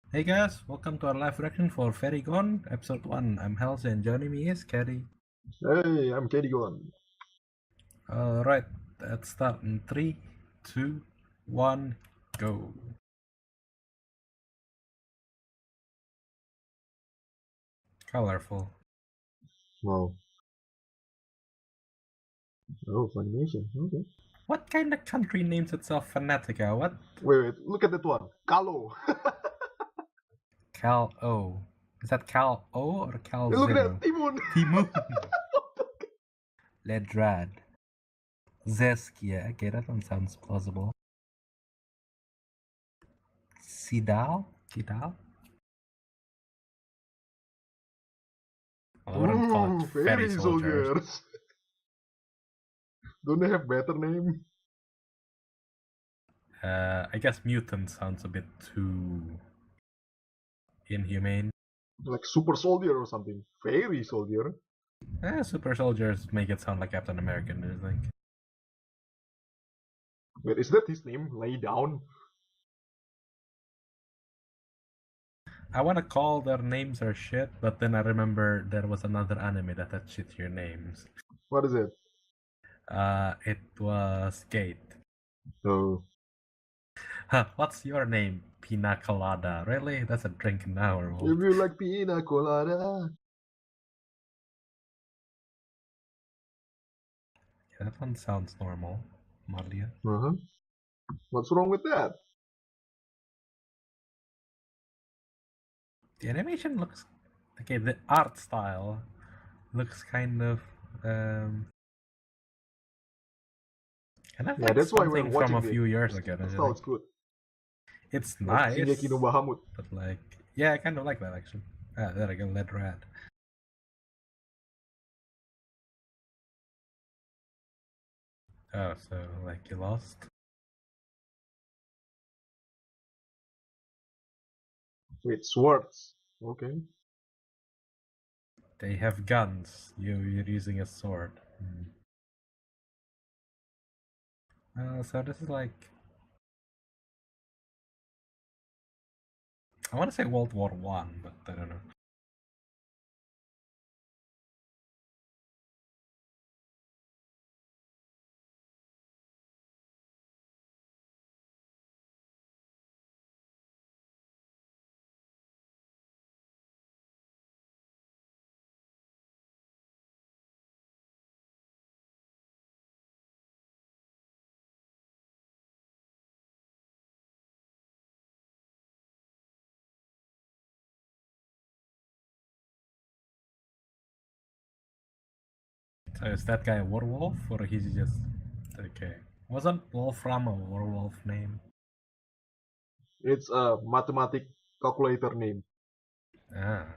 Hey guys, welcome to our live reaction for Fairy Gone, episode 1. I'm Hels and joining me is Caddy. Hey, I'm Kinokawa. Alright, let's start in 3, 2, 1, go. Colorful. Wow. Oh, Funimation. Okay. What kind of country names itself Fanatica? What? Wait, look at that one. Kalo. Cal O. Is that Cal O or Cal Look at Zero? that, Timun. Timu. Ledrad. Zeskia. Okay, that one sounds plausible. Sidal? Kidal? I wouldn't call it fairy Fairy soldiers. soldiers. Don't they have better name? I guess mutant sounds a bit too inhumane. Like super soldier or something. Fairy soldier. Super soldiers make it sound like Captain America, I think. Wait, is that his name? Lay down. I want to call their names or shit, but then I remember there was another anime that had shittier names. What is it? It was Gate. Oh. Huh, what's your name? Pina Colada. Really? That's a drink now or If what? you like pina colada. Yeah, that one sounds normal. Malia. Uh-huh. What's wrong with that? The animation looks okay. The art style looks kind of Yeah, that's why we're something from watching a this. few years ago. The style is good. It's Like nice, Shingeki no Bahamut. but like, yeah, I kind of like that actually. Ah, there I go, Led Rat. Oh, so like you lost? Wait, swords. Okay. They have guns. You're using a sword. So this is like, I want to say World War One, but I don't know. So is that guy a werewolf or he's just okay? Wasn't Wolfram a werewolf name? It's a mathematic calculator name. Ah.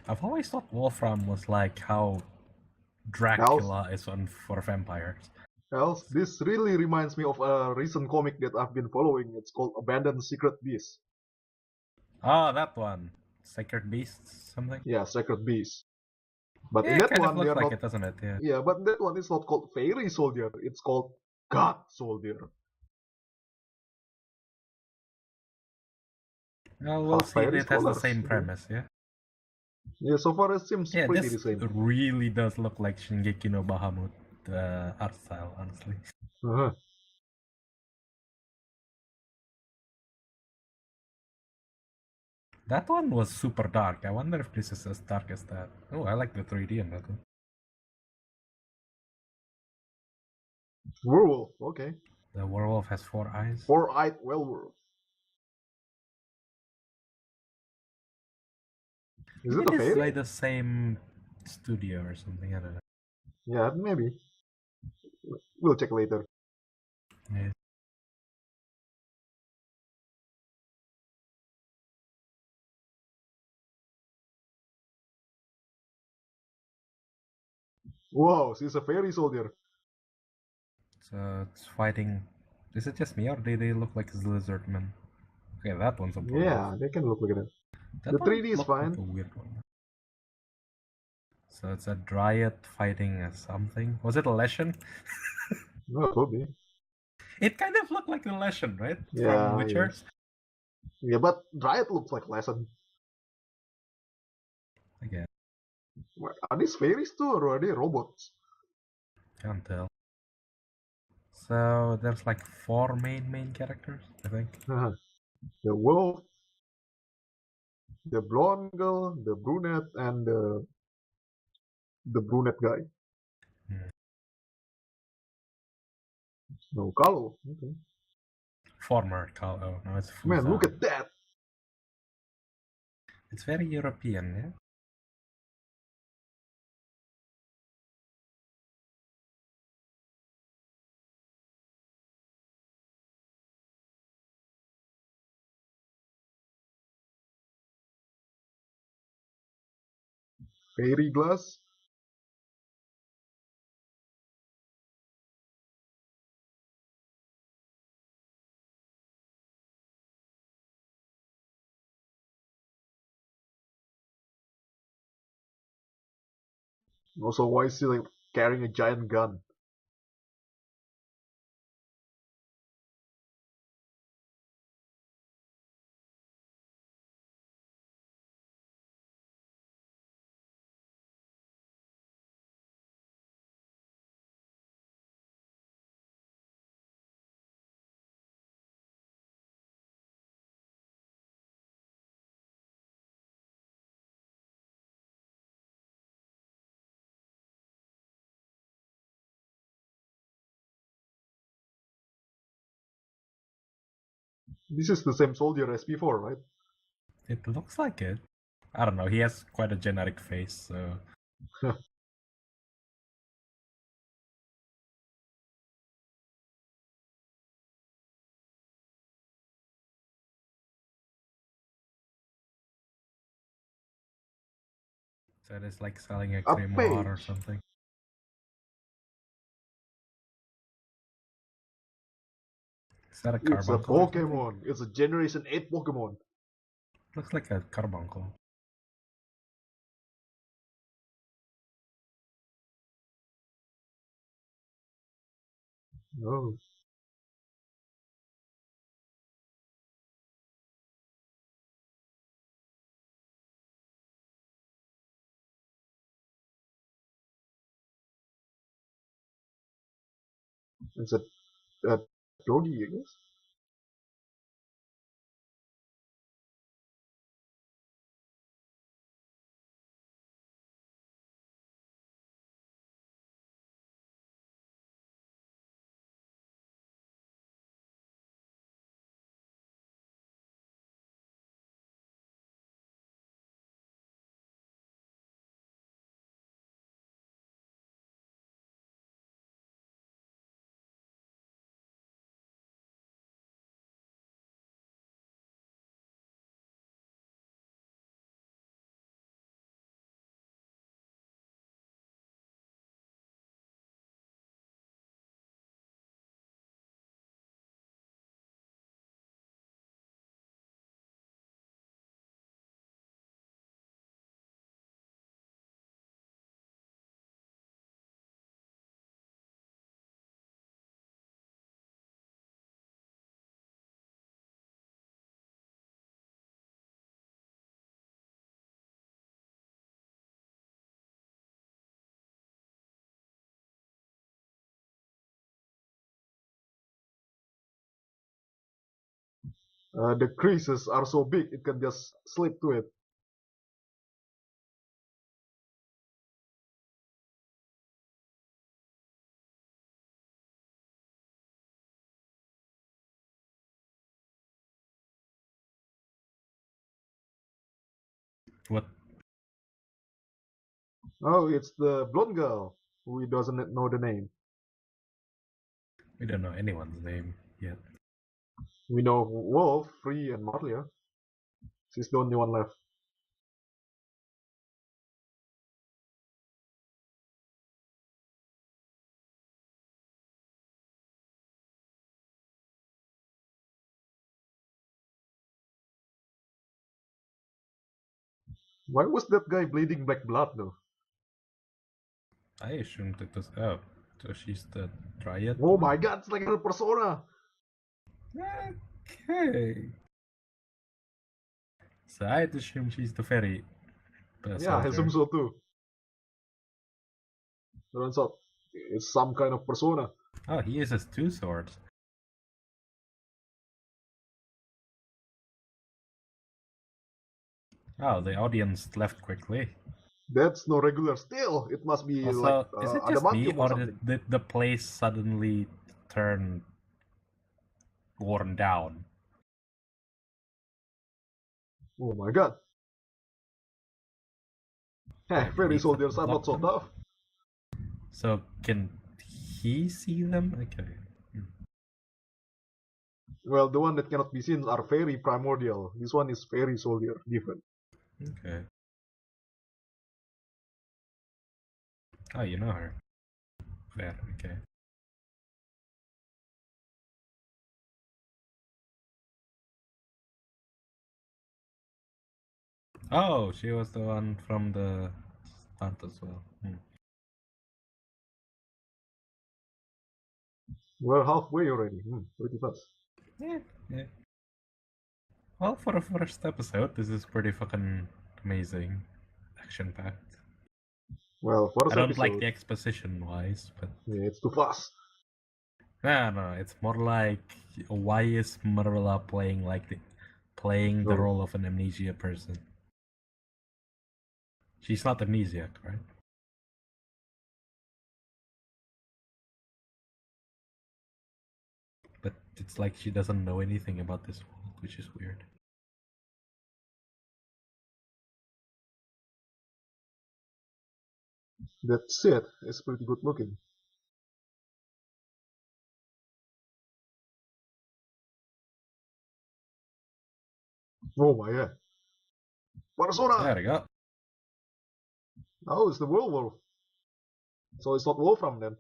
I've always thought Wolfram was like how Dracula is on for vampires. Else, this really reminds me of a recent comic that I've been following. It's called Abandoned Secret Beast. Oh, that one. Sacred Beasts, something? Yeah, Secret Beast. But Yeah, in it that kind of one, they looks are like not. it, doesn't it? Yeah. Yeah, but that one is not called Fairy Soldier. It's called God Soldier. Well, we'll see if Fairy it has the scholars. same premise, yeah? Yeah, so far it seems Yeah, pretty this the same. really does look like Shingeki no Bahamut art style, honestly. Uh-huh. That one was super dark. I wonder if this is as dark as that. Oh, I like the 3D in that one. Werewolf. Okay. The werewolf has 4 eyes. Four-eyed werewolf. Is Maybe it a this is by fairy? the same studio or something, I don't know. Yeah, maybe. We'll check later. Yeah. Wow, she's a fairy soldier. So it's fighting. Is it just me or do they look like lizard men? Okay, that one's a werewolf. Yeah, they can look like that. That The one 3D is looked like fine. a weird one. So it's a dryad fighting a something. Was it a lesson? No, it could be. It kind of looked like the Leshen, right? From Yeah, Witchers. yeah, but Dryad looks like Lesson. Again, Are these fairies too, or are they robots? can't tell. So there's like 4 main characters, I think. The wolf, the blonde girl, the brunette, and the brunette guy. Hmm. No, Kalo. Okay. Former Cal. Oh, no, it's Man, Fuza. look at that. It's very European, yeah? Fairy glass. Also, why is he like carrying a giant gun? This is the same soldier as before, right? It looks like it. I don't know, he has quite a generic face, so... So it is like selling a A grimoire or page. something. Is that a It's a carbuncle or something? Pokemon. It's a Generation 8 Pokemon. Looks like a carbuncle. Oh. It's a doggy, I guess. The creases are so big it can just slip to it. What? Oh, it's the blonde girl who doesn't know the name. We don't know anyone's name yet. We know Wolf, Free, and Marlia. She's the only one left. Why was that guy bleeding black blood though? I assumed it was... Oh, so she's the Dryad Oh one? my god, it's like her persona! Okay. So I'd assume she's the fairy Yeah, I assume soldier. so too. Turns out it's some kind of persona. Oh, he uses two swords. Oh, the audience left quickly. That's no regular steel. It must be like Also, is it just me, adamantium or or something. did the place suddenly turn worn down? Oh my god. Hey, Wait, fairy he soldiers are not blocked so them? tough. So can he see them? Okay. Well, the one that cannot be seen are fairy primordial. This one is fairy soldier, different. Okay. Oh, you know her. Fair, okay. Oh, she was the one from the start as well. We're halfway already. Pretty fast. Yeah, yeah. Well, for a first episode, this is pretty fucking amazing. Action packed. Well, I first don't like episode. the exposition wise, but Yeah, it's too fast. no, it's more like why is Marilla playing the Oh, role of an amnesia person? She's not amnesiac, right? But it's like she doesn't know anything about this world, which is weird. that's it. It's pretty good looking. Oh my god. Persona! There we go. Oh, it's the werewolf. So it's not Wolfram then.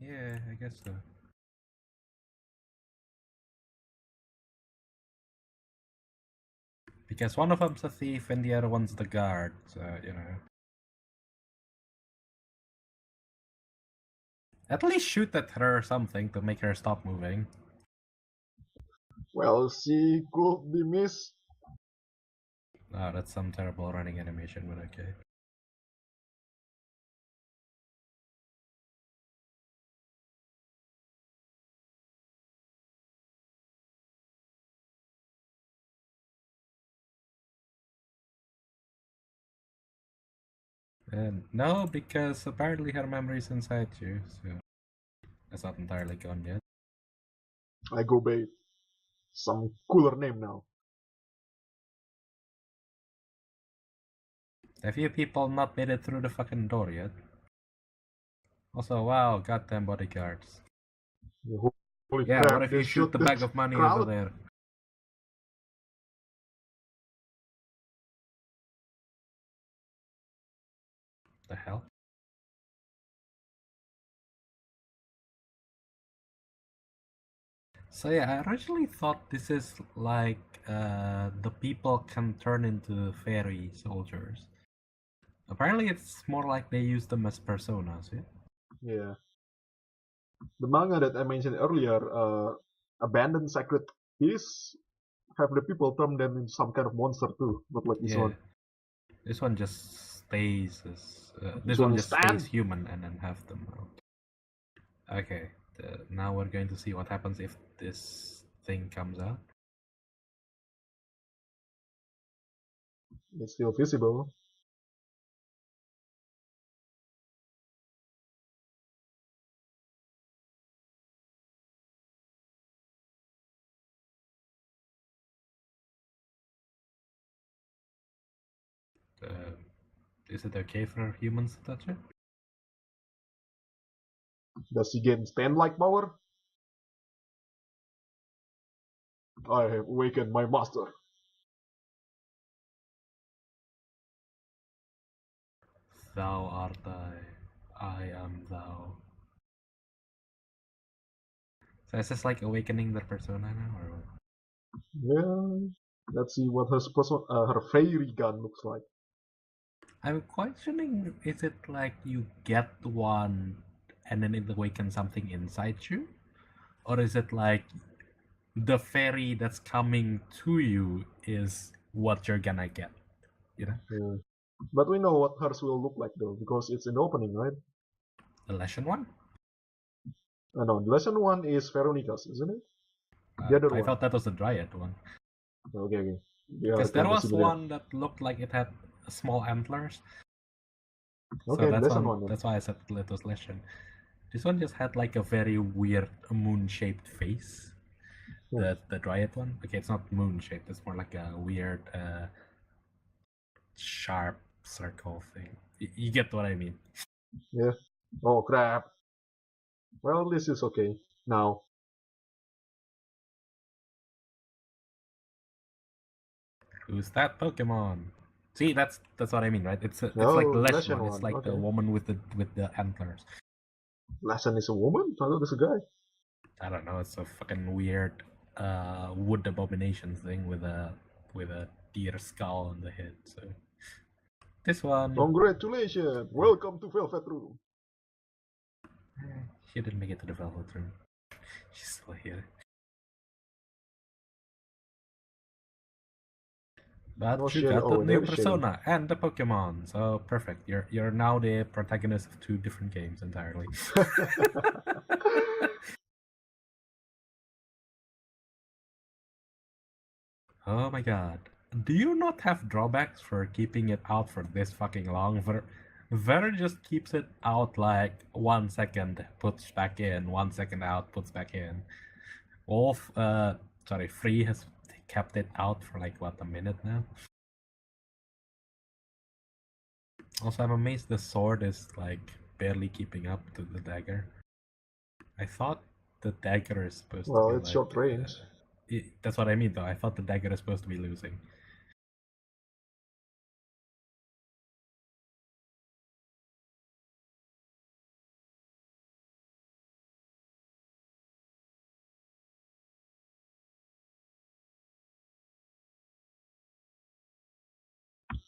Yeah, I guess so. Because one of them's a thief and the other one's the guard, so, you know. At least shoot at her or something to make her stop moving. Well, she could be missed. Oh, that's some terrible running animation, but okay. And no, because apparently her memory's inside you, so it's not entirely gone yet. I go bait. Some cooler name now. Have you people not made it through the fucking door yet? Also, wow, goddamn bodyguards. Holy Yeah, what crap, if they you shoot shoot the the bag of money over crowd. there? The hell? So yeah, I originally thought this is like the people can turn into fairy soldiers. Apparently, it's more like they use them as personas. Yeah. Yeah. The manga that I mentioned earlier, Abandoned Sacred Keys, have the people turn them into some kind of monster too, not like this Yeah. one. This one just stays as This this one one is just stays Stan. human and then have them out. Okay. Now we're going to see what happens if this thing comes out. It's still visible. Uh, is it okay for humans to touch it? Does he gain Stan-like power? I have awakened my master. Thou art I am thou. So is this like awakening their persona now, or what? Yeah. Let's see what her fairy gun looks like. I'm questioning, is it like you get one and then it awakens something inside you? Or is it like the fairy that's coming to you is what you're gonna get? You know? Yeah. But we know what hers will look like though, because it's in the opening, right? The lesson one? No, the lesson one is Veronica's, isn't it? The other I one. thought that was the Dryad one. Okay, okay. They are Because there kind of was similar. one that looked like it had small antlers. So Okay, the that's lesson one. one then. That's why I said it was lesson. This one just had like a very weird moon-shaped face. Yeah. The Dryad one. Okay, it's not moon-shaped. It's more like a weird, sharp circle thing. You get what I mean? Yeah. Oh crap. Well, this is okay now. Who's that Pokemon? See, that's what I mean, right? It's like the Oh, the lesson lesson one. It's one. like the Okay. woman with the antlers. Lesson is a woman? I thought it's a guy. I don't know. It's a fucking weird wood abomination thing with a deer skull on the head. So this one, Congratulations! Welcome to Velvet Room. she didn't make it to the Velvet Room. She's still here. No But you shade. got the Oh, new there is shading. persona and the Pokemon, so perfect. You're now the protagonist of two different games entirely. Oh my god. Do you not have drawbacks for keeping it out for this fucking long? Ver just keeps it out like 1 second, puts back in, 1 second out, puts back in. Wolf, sorry, Free has kept it out for like what, a minute now? Also, I'm amazed the sword is like barely keeping up to the dagger. I thought the dagger is supposed to Well, be it's short like. range. That's what I mean though. I thought the dagger is supposed to be losing.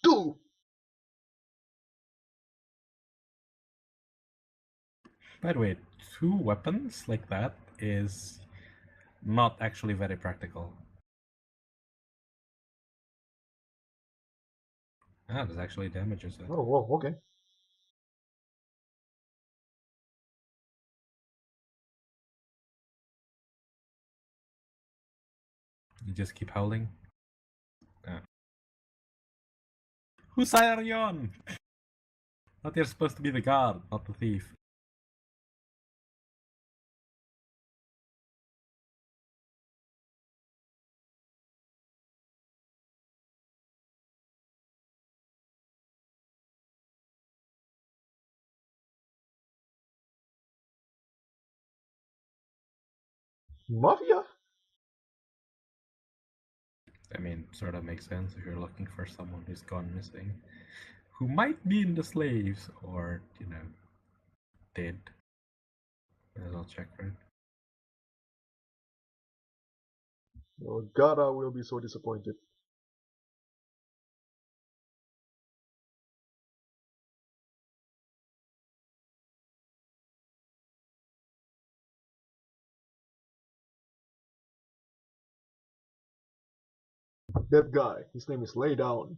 Two! By the way, two weapons like that is not actually very practical. Ah, this actually damages it. Oh, whoa, okay. You just keep howling. Ah. Who's Sayarion? Not you're supposed to be the guard, not the thief. Mafia? I mean, sort of makes sense if you're looking for someone who's gone missing. Who might be in the slaves, or, dead. Might as well check, right? Oh, Gara will be so disappointed. That guy, his name is Lay Down.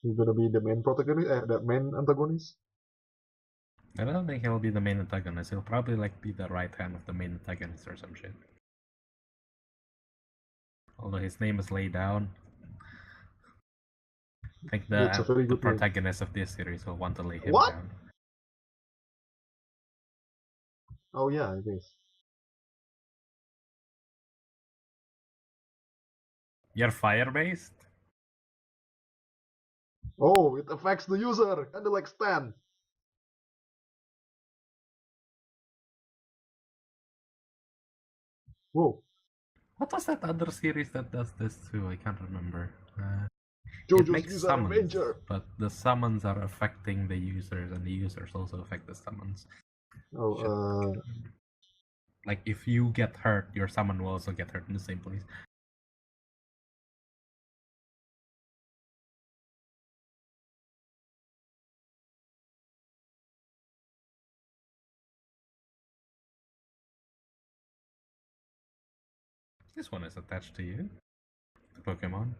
He's gonna be the main protagonist, the main antagonist. I don't think he'll be the main antagonist. He'll probably like be the right hand of the main antagonist or some shit. Although his name is laid down, I think That's a very the good name. protagonist of this series will want to lay him What? down. Oh yeah, it is. You're fire based? Oh, it affects the user, kinda like Stan. Whoa, What was that other series that does this too? I can't remember. It JoJo's makes Bizarre summons, Adventure. but the summons are affecting the users, and the users also affect the summons. Oh, Shit. Like if you get hurt, your summon will also get hurt in the same place. This one is attached to you. The Pokemon.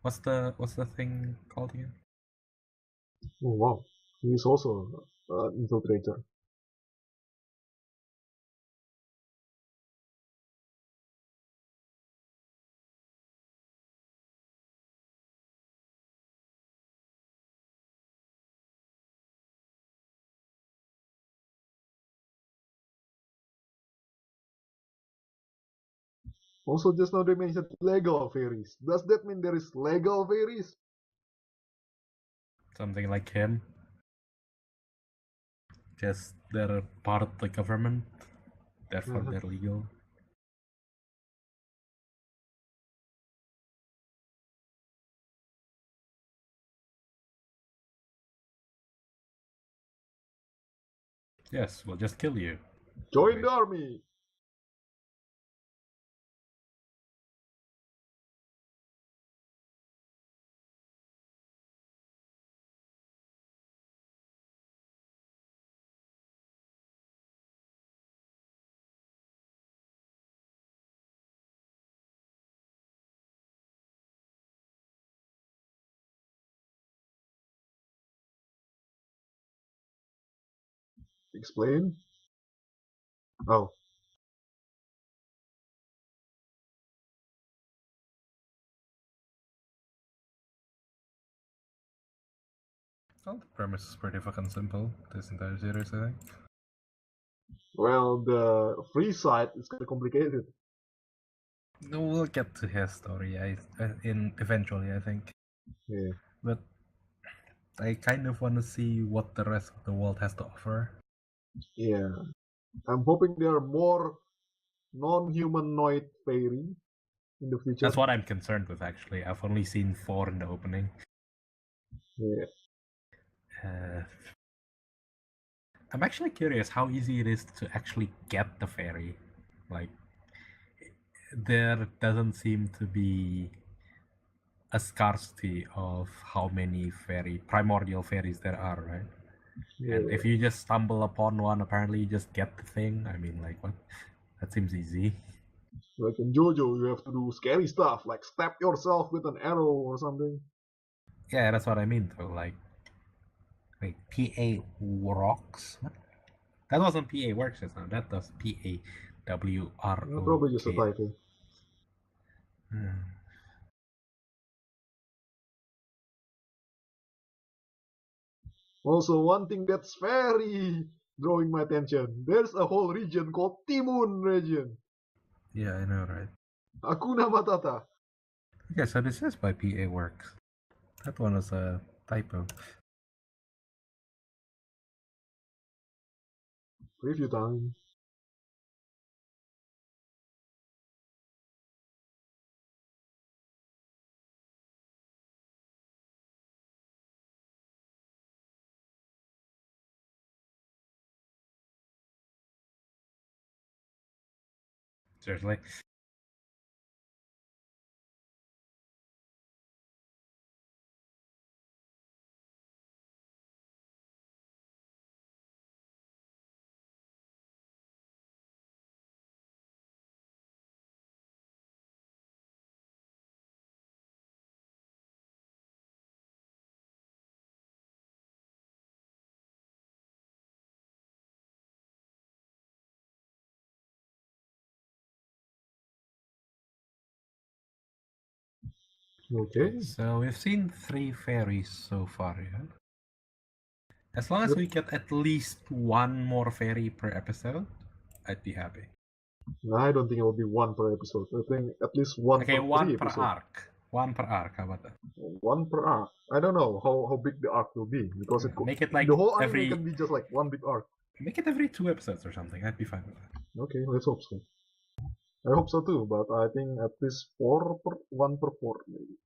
What's the thing called again? Oh wow, he's also an infiltrator. Also, just now they mentioned legal fairies. Does that mean there is legal fairies? Something like him. Just they're part of the government, therefore they're legal. Yes, we'll just kill you. Join the army! Explain? Oh, Well, the premise is pretty fucking simple. This entire series, I think. well, the free side is kind of complicated. No, we'll get to his story. Eventually, I think. Yeah. But I kind of want to see what the rest of the world has to offer. Yeah. I'm hoping there are more non-humanoid fairy in the future. That's what I'm concerned with, actually. I've only seen 4 in the opening. Yeah. I'm actually curious how easy it is to actually get the fairy. Like, there doesn't seem to be a scarcity of how many primordial fairies there are, right? And Yeah. if you just stumble upon one, apparently you just get the thing. I mean, like, what? That seems easy. Like in JoJo, you have to do scary stuff, like stab yourself with an arrow or something. Yeah, that's what I mean, though. Like, wait, PA rocks? What? That wasn't PA works just now. That was Probably just a PAWROK. typo. Also, one thing that's very drawing my attention, there's a whole region called Timun region. Yeah, I know, right? Hakuna Matata. Okay, so this is by PA works. That one was a typo. Review time. Seriously. Okay, Okay. so we've seen 3 fairies so far, yeah? As long as Yep. we get at least one more fairy per episode, I'd be happy. I don't think it will be one per episode. I think at least one Okay, per three one per episode. arc. One per arc, how about that? One per arc. I don't know how big the arc will be because Make it the like whole anime every can be just like one big arc. make it every 2 episodes or something. I'd be fine with that. Okay, let's hope so. I hope so too, but I think at least one per four maybe.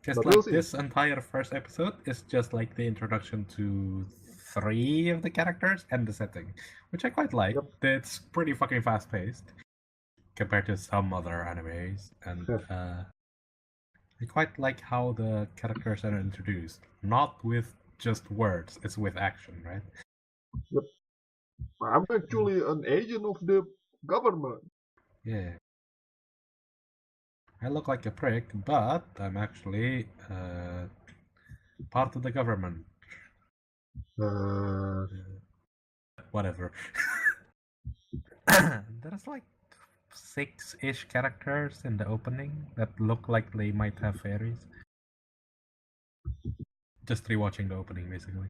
Just But we'll like see. this entire first episode is just like the introduction to 3 of the characters and the setting, which I quite like. Yep. It's pretty fucking fast paced compared to some other animes, and I quite like how the characters are introduced. Not with just words, it's with action, right? Yep. I'm actually an agent of the government. Yeah. I look like a prick, but I'm actually part of the government. Uh, Whatever. There's like six-ish characters in the opening that look like they might have fairies. Just rewatching the opening, basically.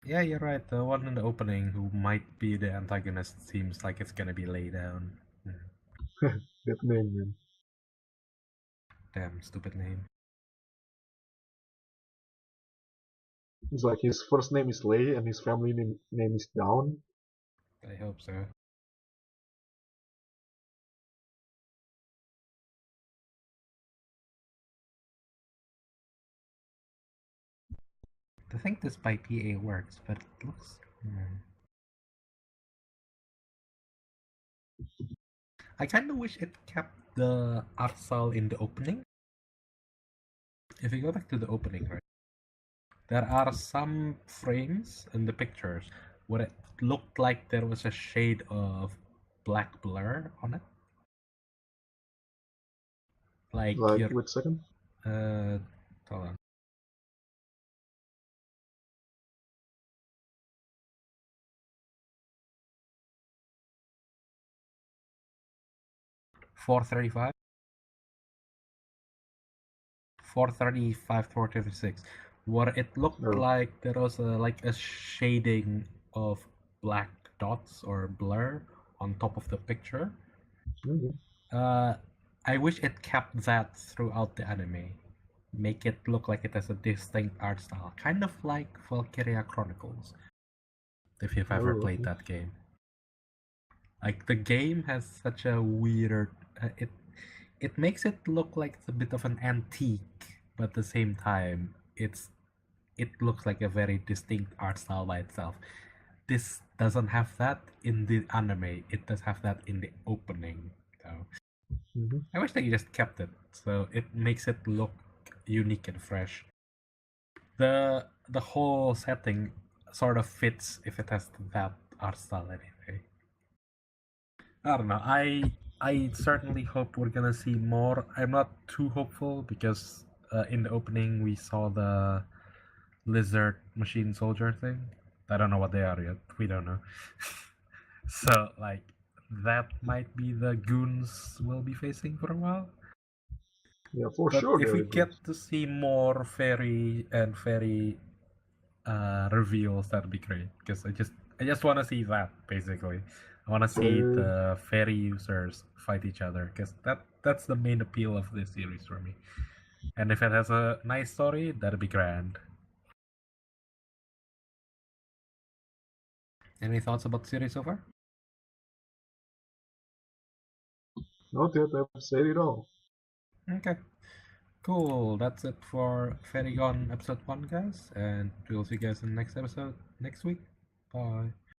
Yeah, you're right. The one in the opening who might be the antagonist seems like it's gonna be laid down. that name, man. Damn, stupid name. It's like his first name is Lei and his family name is Down. I hope so. I think this by PA works, but it looks. I kind of wish it kept the art style in the opening. If you go back to the opening, right, there are some frames in the pictures where it looked like there was a shade of black blur on it. Like Like, your wait a second. hold on. 435, 435, 436, where it looked Oh, like there was like a shading of black dots or blur on top of the picture. okay. Uh, I wish it kept that throughout the anime. Make it look like it has a distinct art style, kind of like Valkyria Chronicles, if you've ever Oh, played okay. that game. Like the game has such a weird. It makes it look like it's a bit of an antique, but at the same time, it looks like a very distinct art style by itself. This doesn't have that in the anime. It does have that in the opening, though. Mm-hmm. I wish they just kept it, so it makes it look unique and fresh. The whole setting sort of fits if it has that art style anyway. I don't know. I certainly hope we're gonna see more. I'm not too hopeful because in the opening we saw the lizard machine soldier thing. I don't know what they are yet. We don't know. So like that might be the goons we'll be facing for a while. Yeah, for But sure if we they're good. get to see more fairy and fairy reveals, that'd be great. Because I just want to see that basically. I want to see Same. the fairy users fight each other because that's the main appeal of this series for me. And if it has a nice story, that'd be grand. Any thoughts about the series so far? Not yet, I've said it all. Okay, cool. That's it for Fairy Gone episode 1, guys. And we'll see you guys in the next episode next week. Bye.